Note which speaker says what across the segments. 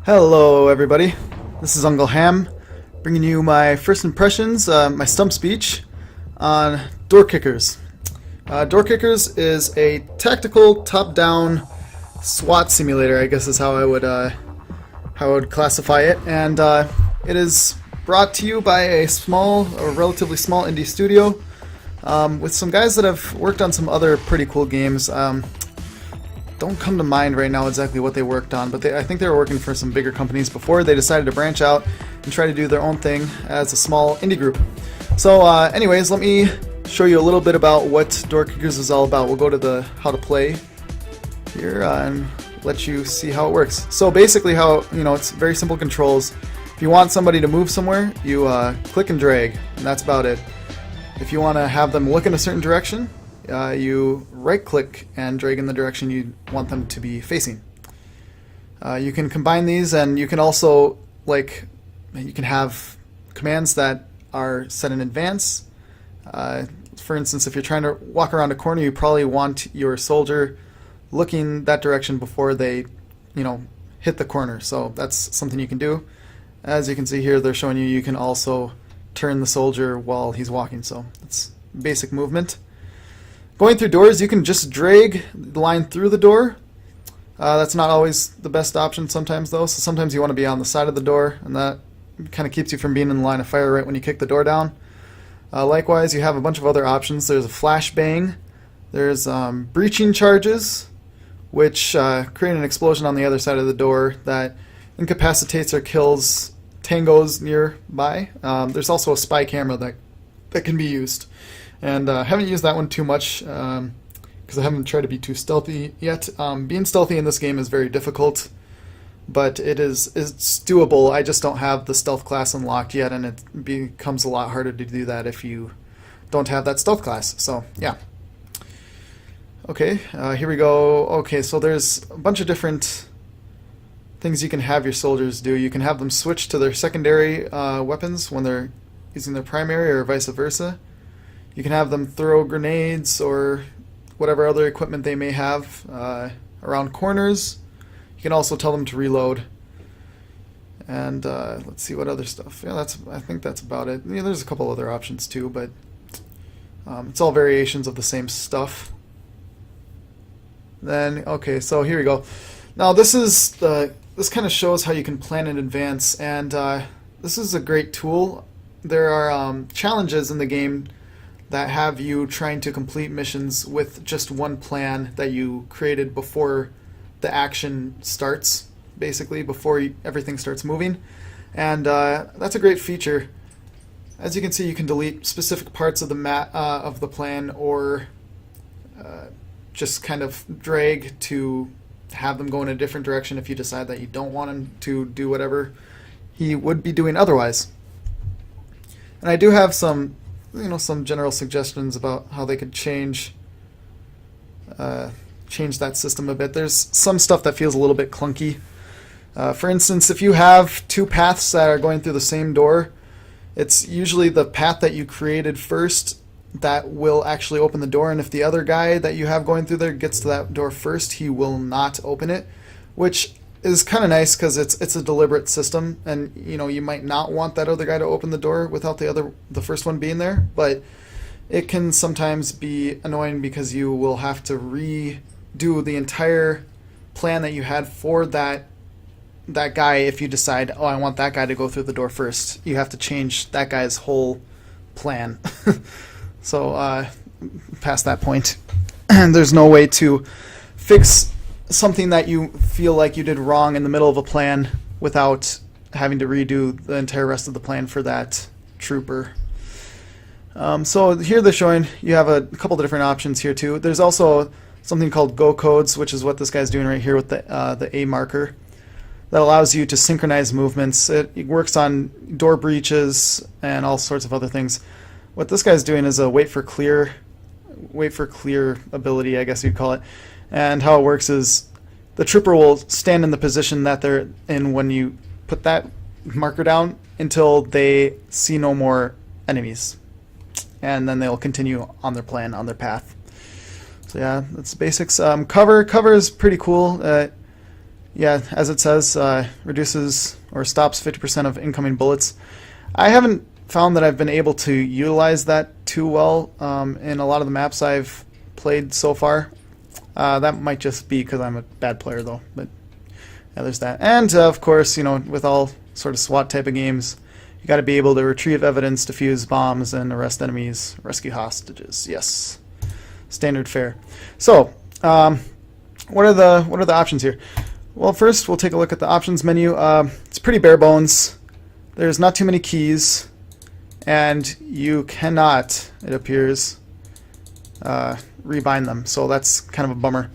Speaker 1: Hello everybody, this is Uncle Ham, bringing you my first impressions, my stump speech on Door Kickers. Door Kickers is a tactical top-down SWAT simulator, I guess is how I would classify it, and it is brought to you by a relatively small indie studio with some guys that have worked on some other pretty cool games. Don't come to mind right now exactly what they worked on, but I think they were working for some bigger companies before they decided to branch out and try to do their own thing as a small indie group. So anyways, let me show you a little bit about what Door Kickers is all about. We'll go to the how to play here and let you see how it works. So basically it's very simple controls. If you want somebody to move somewhere, you click and drag, and that's about it. If you want to have them look in a certain direction, you right-click and drag in the direction you want them to be facing. You can combine these, and you can also you can have commands that are set in advance. For instance, if you're trying to walk around a corner, you probably want your soldier looking that direction before they, hit the corner. So that's something you can do. As you can see here, they're showing you can also turn the soldier while he's walking. So it's basic movement. Going through doors, you can just drag the line through the door. That's not always the best option sometimes, though. So sometimes you want to be on the side of the door, and that kind of keeps you from being in the line of fire right when you kick the door down. Likewise, you have a bunch of other options. There's a flashbang. There's breaching charges, which create an explosion on the other side of the door that incapacitates or kills tangos nearby. There's also a spy camera that can be used. And I haven't used that one too much because I haven't tried to be too stealthy yet. Being stealthy in this game is very difficult, but it's doable. I just don't have the stealth class unlocked yet, and it becomes a lot harder to do that if you don't have that stealth class. So yeah. Okay, here we go. Okay, so there's a bunch of different things you can have your soldiers do. You can have them switch to their secondary weapons when they're using their primary, or vice versa. You can have them throw grenades or whatever other equipment they may have around corners. You can also tell them to reload. And let's see what other stuff. Yeah, I think that's about it. Yeah, there's a couple other options too, but it's all variations of the same stuff. Then okay, so here we go. Now this kind of shows how you can plan in advance, and this is a great tool. There are challenges in the game that have you trying to complete missions with just one plan that you created before the action starts, basically before everything starts moving. And that's a great feature. As you can see, you can delete specific parts of the of the plan, or just kind of drag to have them go in a different direction if you decide that you don't want him to do whatever he would be doing otherwise. And I do have some general suggestions about how they could change that system a bit. There's some stuff that feels a little bit clunky. For instance, if you have two paths that are going through the same door, it's usually the path that you created first that will actually open the door, and if the other guy that you have going through there gets to that door first, he will not open it, which is kind of nice because it's a deliberate system, and you might not want that other guy to open the door without the first one being there, but it can sometimes be annoying because you will have to redo the entire plan that you had for that guy. If you decide, oh, I want that guy to go through the door first, you have to change that guy's whole plan. So past that point, and there's no way to fix something that you feel like you did wrong in the middle of a plan without having to redo the entire rest of the plan for that trooper. So here they're showing you have a couple of different options here too. There's also something called go codes, which is what this guy's doing right here with the A marker, that allows you to synchronize movements. It works on door breaches and all sorts of other things. What this guy's doing is a wait for clear ability, I guess you'd call it. And how it works is the trooper will stand in the position that they're in when you put that marker down until they see no more enemies. And then they'll continue on their plan, on their path. So yeah, that's the basics. Cover is pretty cool. yeah, as it says, reduces or stops 50% of incoming bullets. I haven't found that I've been able to utilize that too well in a lot of the maps I've played so far. That might just be because I'm a bad player, though. But yeah, there's that. And of course, you know, with all sort of SWAT type of games, you got to be able to retrieve evidence, defuse bombs, and arrest enemies, rescue hostages. Yes, standard fare. So, what are the options here? Well, first we'll take a look at the options menu. It's pretty bare bones. There's not too many keys, and you cannot, it appears, rebind them. So that's kind of a bummer.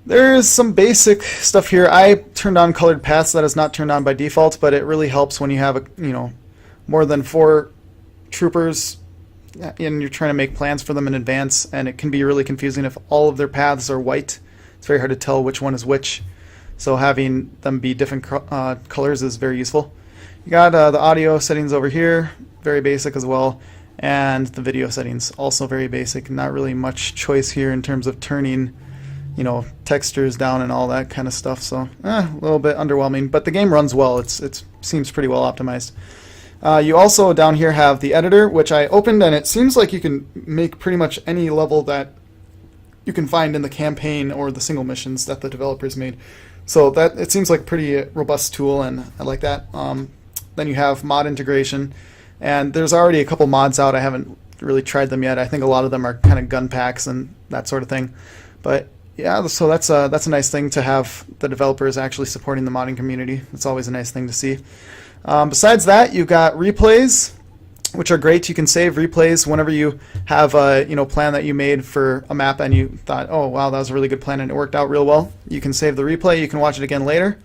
Speaker 1: There's some basic stuff here. I turned on colored paths. That is not turned on by default, but it really helps when you have more than 4 troopers and you're trying to make plans for them in advance, and it can be really confusing if all of their paths are white. It's very hard to tell which one is which. So having them be different colors is very useful. You got the audio settings over here, very basic as well, and the video settings also very basic. Not really much choice here in terms of turning, textures down and all that kind of stuff. So a little bit underwhelming, but the game runs well. It seems pretty well optimized. You also down here have the editor, which I opened, and it seems like you can make pretty much any level that you can find in the campaign or the single missions that the developers made. So that it seems like a pretty robust tool, and I like that. Then you have mod integration, and there's already a couple mods out. I haven't really tried them yet. I think a lot of them are kind of gun packs and that sort of thing. But yeah, so that's a nice thing to have the developers actually supporting the modding community. It's always a nice thing to see. Besides that, you've got replays, which are great. You can save replays whenever you have a plan that you made for a map and you thought, oh wow, that was a really good plan and it worked out real well. You can save the replay. You can watch it again later.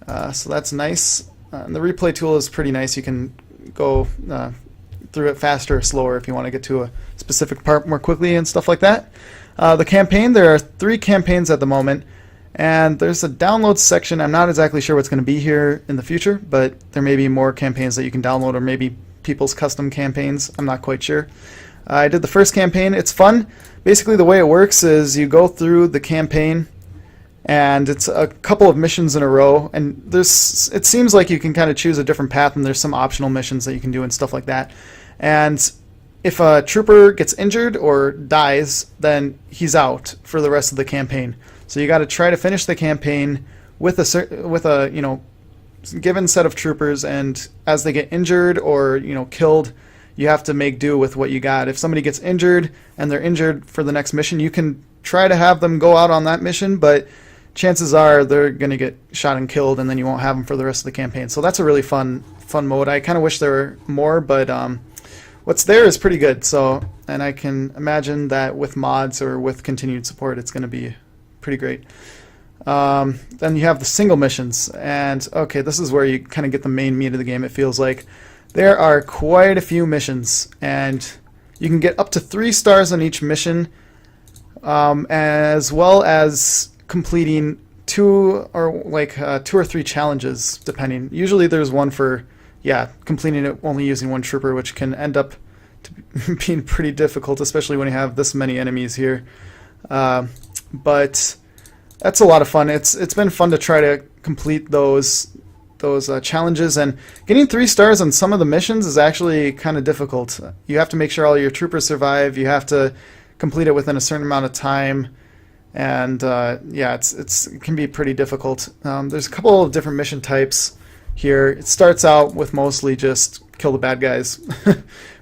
Speaker 1: So that's nice. And the replay tool is pretty nice. You can go through it faster or slower if you want to get to a specific part more quickly and stuff like that. The campaign, there are 3 campaigns at the moment, and there's a download section. I'm not exactly sure what's going to be here in the future, but there may be more campaigns that you can download, or maybe people's custom campaigns. I'm not quite sure. I did the first campaign. It's fun. Basically the way it works is you go through the campaign, and it's a couple of missions in a row, and it seems like you can kind of choose a different path, and there's some optional missions that you can do and stuff like that. And if a trooper gets injured or dies, then he's out for the rest of the campaign. So you got to try to finish the campaign with a given set of troopers, and as they get injured or killed, you have to make do with what you got. If somebody gets injured and they're injured for the next mission, you can try to have them go out on that mission, but chances are they're going to get shot and killed, and then you won't have them for the rest of the campaign. So that's a really fun mode. I kind of wish there were more, but what's there is pretty good. So, and I can imagine that with mods or with continued support, it's going to be pretty great. Then you have the single missions, and okay, this is where you kind of get the main meat of the game. It feels like there are quite a few missions, and you can get up to 3 stars on each mission, as well as completing 2 or 3 challenges, depending. Usually there's one for completing it only using 1 trooper, which can end up being pretty difficult, especially when you have this many enemies here. But that's a lot of fun. It's been fun to try to complete those challenges, and getting 3 stars on some of the missions is actually kind of difficult. You have to make sure all your troopers survive. You have to complete it within a certain amount of time, and it can be pretty difficult. There's a couple of different mission types here. It starts out with mostly just kill the bad guys,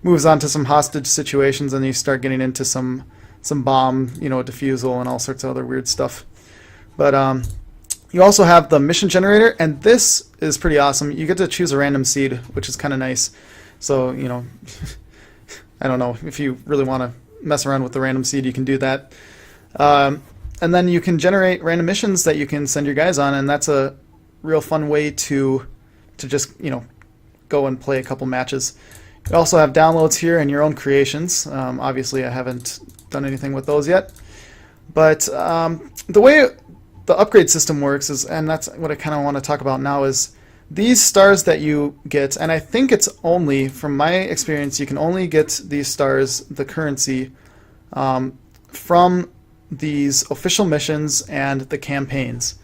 Speaker 1: moves on to some hostage situations, and you start getting into some bomb defusal and all sorts of other weird stuff. But you also have the mission generator, and this is pretty awesome. You get to choose a random seed, which is kind of nice. So I don't know, if you really want to mess around with the random seed, you can do that. And then you can generate random missions that you can send your guys on, and that's a real fun way to just go and play a couple matches. You also have downloads here and your own creations. Obviously I haven't done anything with those yet, but the way the upgrade system works is, and that's what I kind of want to talk about now, is these stars that you get, and I think it's only, from my experience, you can only get these stars, the currency, from these official missions and the campaigns.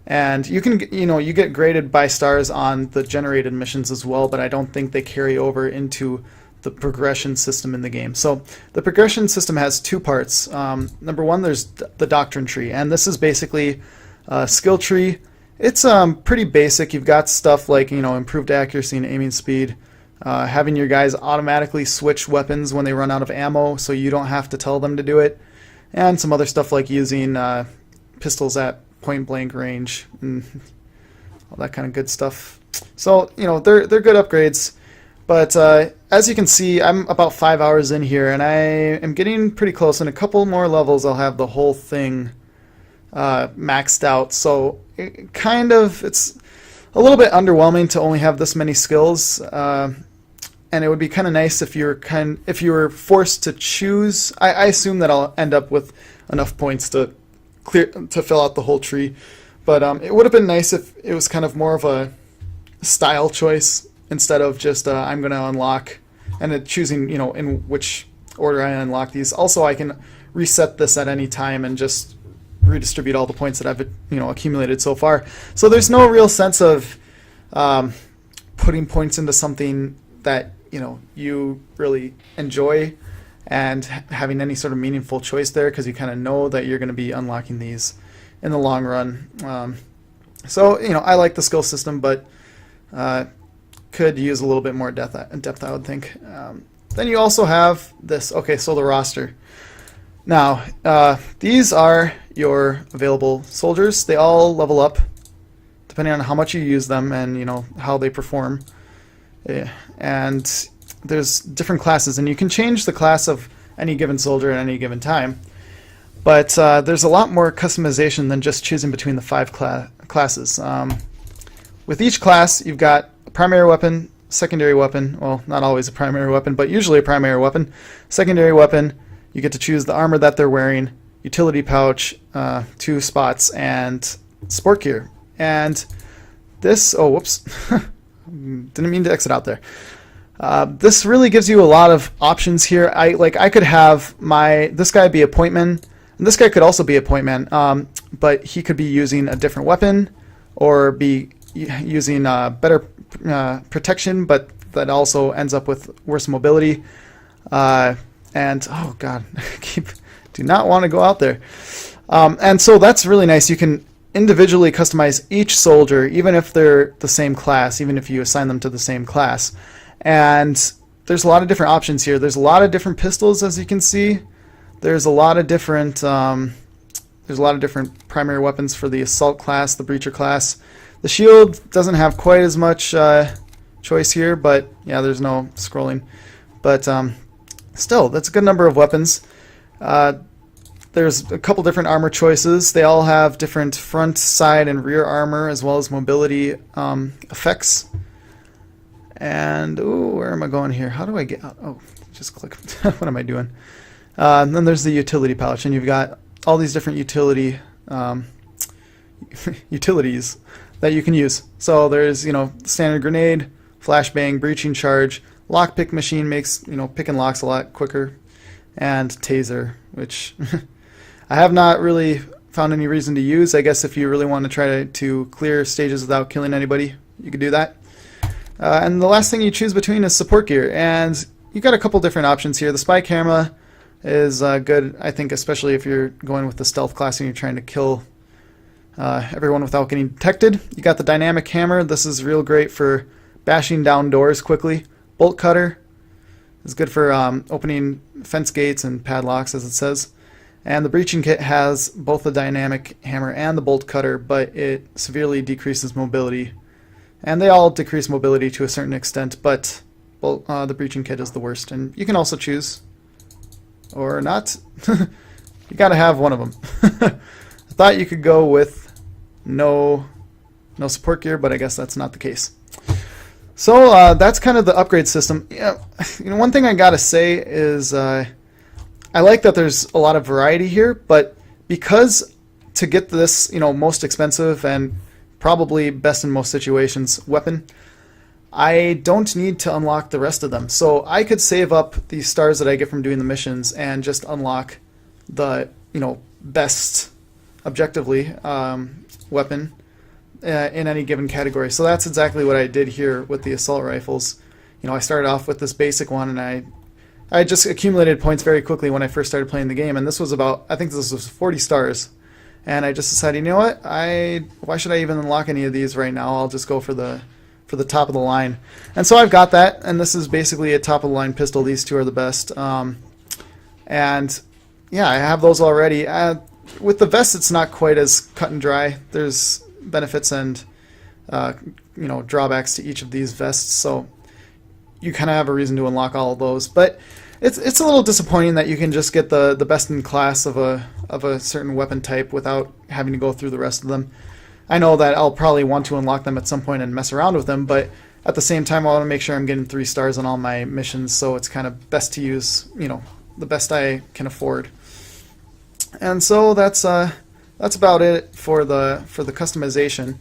Speaker 1: And you can, you get graded by stars on the generated missions as well, but I don't think they carry over into the progression system in the game. So the progression system has two parts. Number one, there's the doctrine tree, and this is basically a skill tree. It's pretty basic. You've got stuff like, improved accuracy and aiming speed, having your guys automatically switch weapons when they run out of ammo, so you don't have to tell them to do it, and some other stuff like using pistols at point blank range and all that kind of good stuff. So they're good upgrades, but as you can see, I'm about 5 hours in here, and I am getting pretty close. In a couple more levels, I'll have the whole thing maxed out. So it's a little bit underwhelming to only have this many skills, and it would be kind of nice if you were forced to choose. I assume that I'll end up with enough points to fill out the whole tree, but it would have been nice if it was kind of more of a style choice instead of just I'm going to unlock and choosing in which order I unlock these. Also, I can reset this at any time and just redistribute all the points that I've accumulated so far. So there's no real sense of putting points into something that you really enjoy and having any sort of meaningful choice there, because you kind of know that you're going to be unlocking these in the long run. So I like the skill system, but could use a little bit more depth, I would think. Then you also have this. Okay, so the roster. Now, these are your available soldiers. They all level up depending on how much you use them and how they perform. And there's different classes, and you can change the class of any given soldier at any given time. But there's a lot more customization than just choosing between the 5 classes. With each class, you've got a primary weapon, secondary weapon. Well, not always a primary weapon, but usually a primary weapon. Secondary weapon, you get to choose the armor that they're wearing, utility pouch, 2 spots, and sport gear. And this, oh, whoops, didn't mean to exit out there. This really gives you a lot of options here. I could have this guy be a pointman, and this guy could also be a pointman, but he could be using a different weapon or be using better protection, but that also ends up with worse mobility. And oh god, do not want to go out there. And so that's really nice. You can individually customize each soldier, even if they're the same class, even if you assign them to the same class. And there's a lot of different options here. There's a lot of different pistols, as you can see. There's a lot of different primary weapons for the assault class, the breacher class. The shield doesn't have quite as much choice here, but yeah, there's no scrolling. But still, that's a good number of weapons. There's a couple different armor choices. They all have different front, side, and rear armor, as well as mobility effects. And, ooh, where am I going here? How do I get out? Oh, just click. What am I doing? And then there's the utility pouch, and you've got all these different utilities that you can use. So there's, standard grenade, flashbang, breaching charge, lockpick machine makes, picking locks a lot quicker, and taser, which I have not really found any reason to use. I guess if you really want to try to clear stages without killing anybody, you could do that. And the last thing you choose between is support gear, and you've got a couple different options here. The spy camera is good, I think, especially if you're going with the stealth class and you're trying to kill everyone without getting detected. You got the dynamic hammer. This is real great for bashing down doors quickly. Bolt cutter is good for opening fence gates and padlocks, as it says. And the breaching kit has both the dynamic hammer and the bolt cutter, but it severely decreases mobility. And they all decrease mobility to a certain extent, but the breaching kit is the worst. And you can also choose, or not. You gotta have one of them. I thought you could go with no support gear, but I guess that's not the case. So that's kind of the upgrade system. Yeah, one thing I gotta say is I like that there's a lot of variety here, but because to get this, most expensive and probably best in most situations weapon, I don't need to unlock the rest of them. So I could save up the stars that I get from doing the missions and just unlock the best objectively weapon in any given category. So that's exactly what I did here with the assault rifles. You know, I started off with this basic one, and I just accumulated points very quickly when I first started playing the game, and this was about, I think this was 40 stars. And I just decided, you know what, why should I even unlock any of these right now? I'll just go for the top of the line. And so I've got that, and this is basically a top of the line pistol. These two are the best. And yeah, I have those already. With the vest, it's not quite as cut and dry. There's benefits and you know, drawbacks to each of these vests, so you kind of have a reason to unlock all of those. But it's a little disappointing that you can just get the best in class of a certain weapon type without having to go through the rest of them. I know that I'll probably want to unlock them at some point and mess around with them, but at the same time I want to make sure I'm getting 3 stars on all my missions, so it's kind of best to use, you know, the best I can afford. And so that's about it for the customization.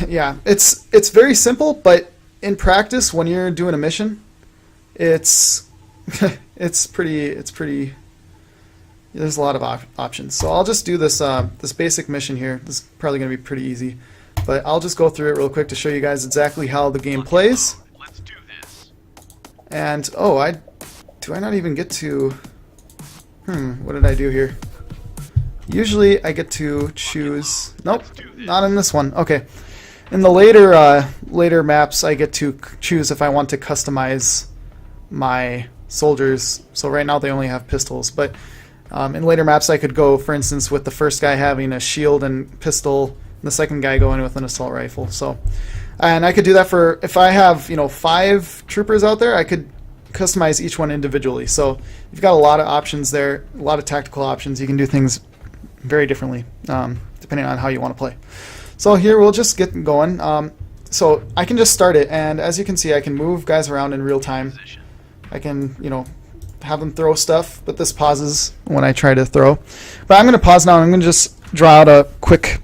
Speaker 1: Yeah, it's very simple, but in practice, when you're doing a mission, it's pretty. There's a lot of options. So I'll just do this this basic mission here. This is probably going to be pretty easy, but I'll just go through it real quick to show you guys exactly how the game plays.
Speaker 2: Let's do this.
Speaker 1: And oh, do I not even get to? What did I do here? Usually I get to choose. Nope, not in this one. Okay. In the later maps, I get to choose if I want to customize my soldiers. So right now they only have pistols, but in later maps I could go, for instance, with the first guy having a shield and pistol, and the second guy going with an assault rifle. So, and I could do that for, if I have, you know, 5 troopers out there, I could customize each one individually. So you've got a lot of options there, a lot of tactical options. You can do things very differently depending on how you want to play. So here we'll just get going. So I can just start it, and as you can see, I can move guys around in real time. I can, you know, have them throw stuff, but this pauses when I try to throw. But I'm going to pause now, and I'm going to just draw out a quick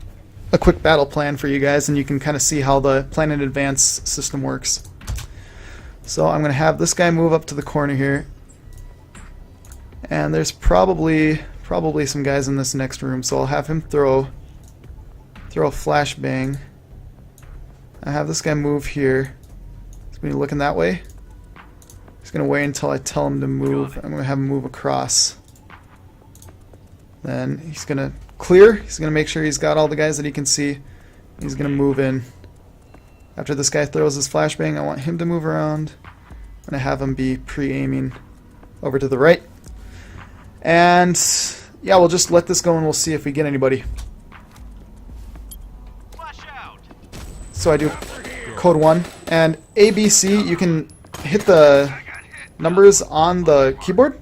Speaker 1: battle plan for you guys, and you can kind of see how the plan in advance system works. So I'm going to have this guy move up to the corner here, and there's probably some guys in this next room, so I'll have him throw a flashbang. I have this guy move here. He's going to be looking that way. He's going to wait until I tell him to move. I'm going to have him move across. Then he's going to clear. He's going to make sure he's got all the guys that he can see. He's going to move in. After this guy throws his flashbang, I want him to move around. I'm going to have him be pre-aiming over to the right. And yeah, we'll just let this go and we'll see if we get anybody. So I do code 1 and ABC. You can hit the numbers on the keyboard,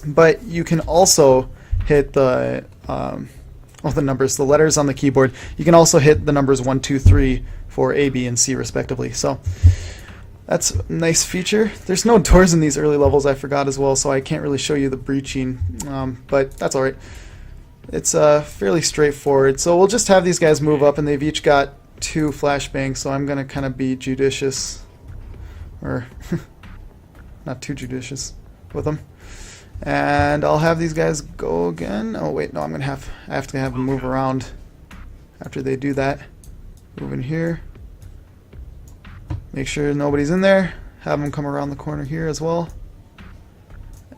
Speaker 1: but you can also hit the the letters on the keyboard. You can also hit the numbers 1, 2, 3 for A, B, and C respectively. So that's a nice feature. There's no doors in these early levels, I forgot as well, so I can't really show you the breaching, but that's alright. It's fairly straightforward. So we'll just have these guys move up, and they've each got 2 flashbangs, so I'm going to kind of be judicious, or not too judicious with them. And I'll have these guys go again. Oh wait, no, I have to have them move around after they do that. Move in here. Make sure nobody's in there. Have them come around the corner here as well.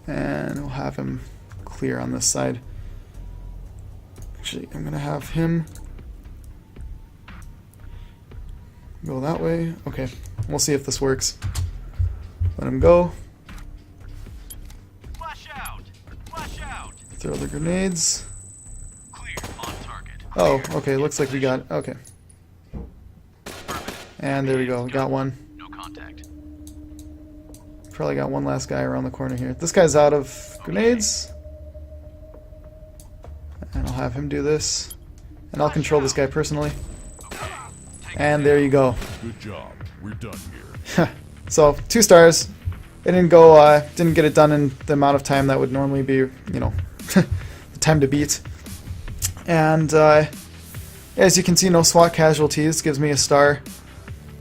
Speaker 1: And we'll have him clear on this side. Actually, I'm going to have him go that way. Okay, we'll see if this works. Let him go.
Speaker 2: Flash out! Flash out!
Speaker 1: Throw the grenades.
Speaker 2: Clear on target.
Speaker 1: Oh, okay, looks like we got, okay. And there we go, we got one.
Speaker 2: No contact.
Speaker 1: Probably got one last guy around the corner here. This guy's out of grenades. And I'll have him do this. And I'll control this guy personally. And there you go.
Speaker 3: Good job. We're done here.
Speaker 1: So 2 stars. It didn't go. Didn't get it done in the amount of time that would normally be, you know, the time to beat. And as you can see, no SWAT casualties gives me a star.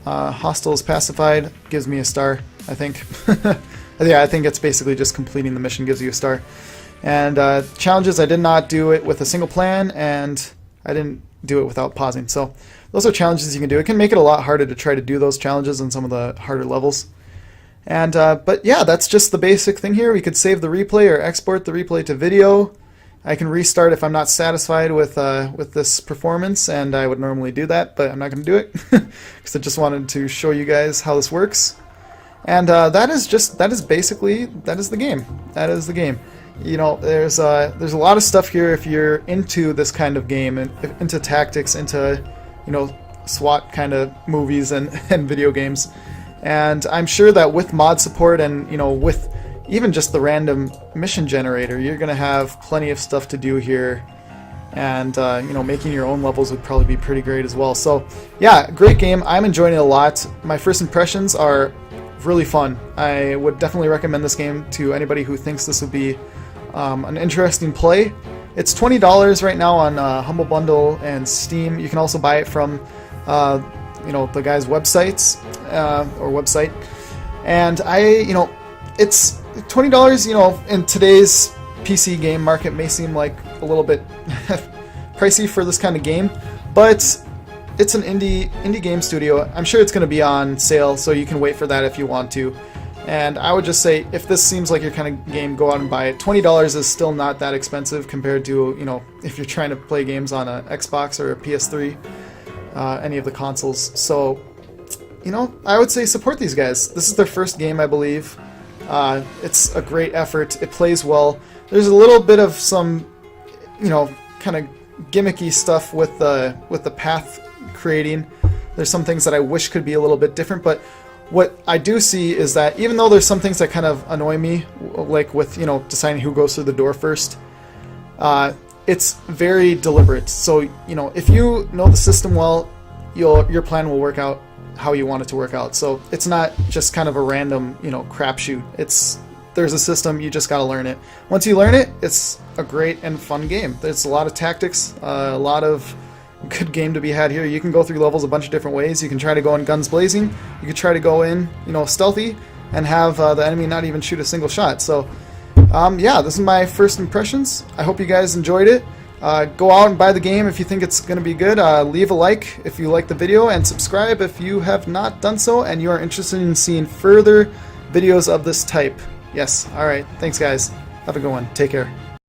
Speaker 1: Hostiles pacified gives me a star, I think. Yeah, I think it's basically just completing the mission gives you a star. And challenges, I did not do it with a single plan, and I didn't do it without pausing. So those are challenges you can do. It can make it a lot harder to try to do those challenges in some of the harder levels. And but yeah, that's just the basic thing here. We could save the replay or export the replay to video. I can restart if I'm not satisfied with this performance, and I would normally do that, but I'm not going to do it because I just wanted to show you guys how this works. And that is the game. That is the game. You know, there's a lot of stuff here if you're into this kind of game and into tactics, into, you know, SWAT kind of movies and video games. And I'm sure that with mod support and, you know, with even just the random mission generator, you're going to have plenty of stuff to do here. And, you know, making your own levels would probably be pretty great as well. So, yeah, great game. I'm enjoying it a lot. My first impressions are really fun. I would definitely recommend this game to anybody who thinks this would be an interesting play. It's $20 right now on Humble Bundle and Steam. You can also buy it from, you know, the guy's website. And you know, it's $20, you know, in today's PC game market may seem like a little bit pricey for this kind of game, but it's an indie game studio. I'm sure it's going to be on sale, so you can wait for that if you want to. And I would just say, if this seems like your kind of game, go out and buy it. $20 is still not that expensive compared to, you know, if you're trying to play games on an Xbox or a PS3, any of the consoles. So, you know, I would say support these guys. This is their first game, I believe. It's a great effort. It plays well. There's a little bit of some, you know, kind of gimmicky stuff with the path creating. There's some things that I wish could be a little bit different, but what I do see is that even though there's some things that kind of annoy me, like with, you know, deciding who goes through the door first, it's very deliberate. So, you know, if you know the system well, your plan will work out how you want it to work out. So it's not just kind of a random, you know, crapshoot. There's a system, you just got to learn it. Once you learn it, it's a great and fun game. There's a lot of tactics, a lot of good game to be had here. You can go through levels a bunch of different ways. You can try to go in guns blazing. You could try to go in, you know, stealthy and have the enemy not even shoot a single shot. So, yeah, this is my first impressions. I hope you guys enjoyed it. Go out and buy the game if you think it's going to be good. Leave a like if you like the video, and subscribe if you have not done so and you are interested in seeing further videos of this type. Yes, alright. Thanks, guys. Have a good one. Take care.